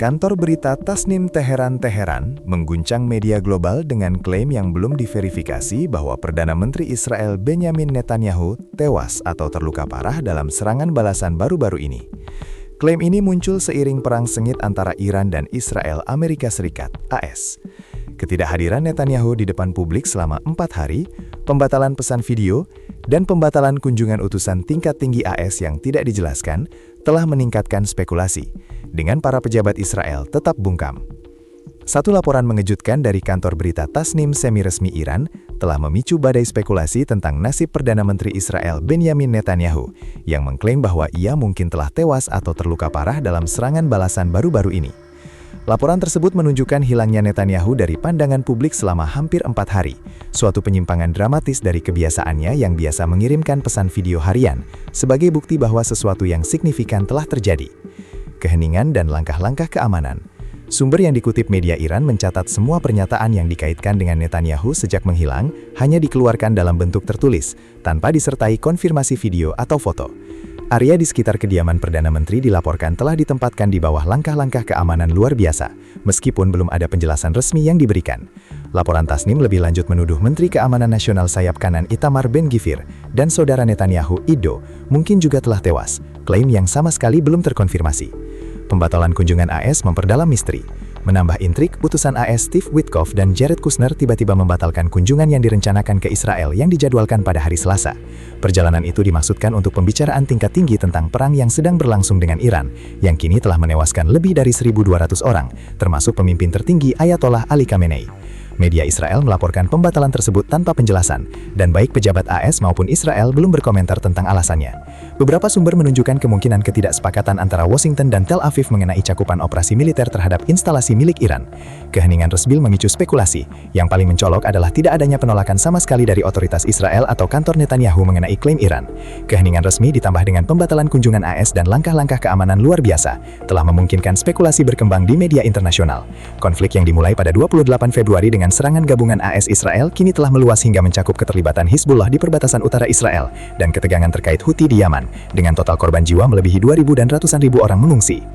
Kantor berita Tasnim Teheran mengguncang media global dengan klaim yang belum diverifikasi bahwa Perdana Menteri Israel Benyamin Netanyahu tewas atau terluka parah dalam serangan balasan baru-baru ini. Klaim ini muncul seiring perang sengit antara Iran dan Israel Amerika Serikat (AS). Ketidakhadiran Netanyahu di depan publik selama 4 hari, pembatalan pesan video, dan pembatalan kunjungan utusan tingkat tinggi AS yang tidak dijelaskan telah meningkatkan spekulasi, dengan para pejabat Israel tetap bungkam. Satu laporan mengejutkan dari kantor berita Tasnim semi-resmi Iran telah memicu badai spekulasi tentang nasib Perdana Menteri Israel Benyamin Netanyahu, yang mengklaim bahwa ia mungkin telah tewas atau terluka parah dalam serangan balasan baru-baru ini. Laporan tersebut menunjukkan hilangnya Netanyahu dari pandangan publik selama hampir 4 hari, suatu penyimpangan dramatis dari kebiasaannya yang biasa mengirimkan pesan video harian, sebagai bukti bahwa sesuatu yang signifikan telah terjadi. Keheningan dan langkah-langkah keamanan. Sumber yang dikutip media Iran mencatat semua pernyataan yang dikaitkan dengan Netanyahu sejak menghilang hanya dikeluarkan dalam bentuk tertulis, tanpa disertai konfirmasi video atau foto. Area di sekitar kediaman Perdana Menteri dilaporkan telah ditempatkan di bawah langkah-langkah keamanan luar biasa, meskipun belum ada penjelasan resmi yang diberikan. Laporan Tasnim lebih lanjut menuduh Menteri Keamanan Nasional sayap kanan Itamar Ben-Gvir dan saudara Netanyahu, Ido, mungkin juga telah tewas, klaim yang sama sekali belum terkonfirmasi. Pembatalan kunjungan AS memperdalam misteri. Menambah intrik, utusan AS Steve Witkoff dan Jared Kushner tiba-tiba membatalkan kunjungan yang direncanakan ke Israel yang dijadwalkan pada hari Selasa. Perjalanan itu dimaksudkan untuk pembicaraan tingkat tinggi tentang perang yang sedang berlangsung dengan Iran, yang kini telah menewaskan lebih dari 1.200 orang, termasuk pemimpin tertinggi Ayatollah Ali Khamenei. Media Israel melaporkan pembatalan tersebut tanpa penjelasan, dan baik pejabat AS maupun Israel belum berkomentar tentang alasannya. Beberapa sumber menunjukkan kemungkinan ketidaksepakatan antara Washington dan Tel Aviv mengenai cakupan operasi militer terhadap instalasi milik Iran. Keheningan resmi memicu spekulasi. Yang paling mencolok adalah tidak adanya penolakan sama sekali dari otoritas Israel atau kantor Netanyahu mengenai klaim Iran. Keheningan resmi ditambah dengan pembatalan kunjungan AS dan langkah-langkah keamanan luar biasa telah memungkinkan spekulasi berkembang di media internasional. Konflik yang dimulai pada 28 Februari dengan serangan gabungan AS Israel kini telah meluas hingga mencakup keterlibatan Hizbullah di perbatasan utara Israel dan ketegangan terkait Houthi di Yaman, dengan total korban jiwa melebihi 2.000 dan ratusan ribu orang mengungsi.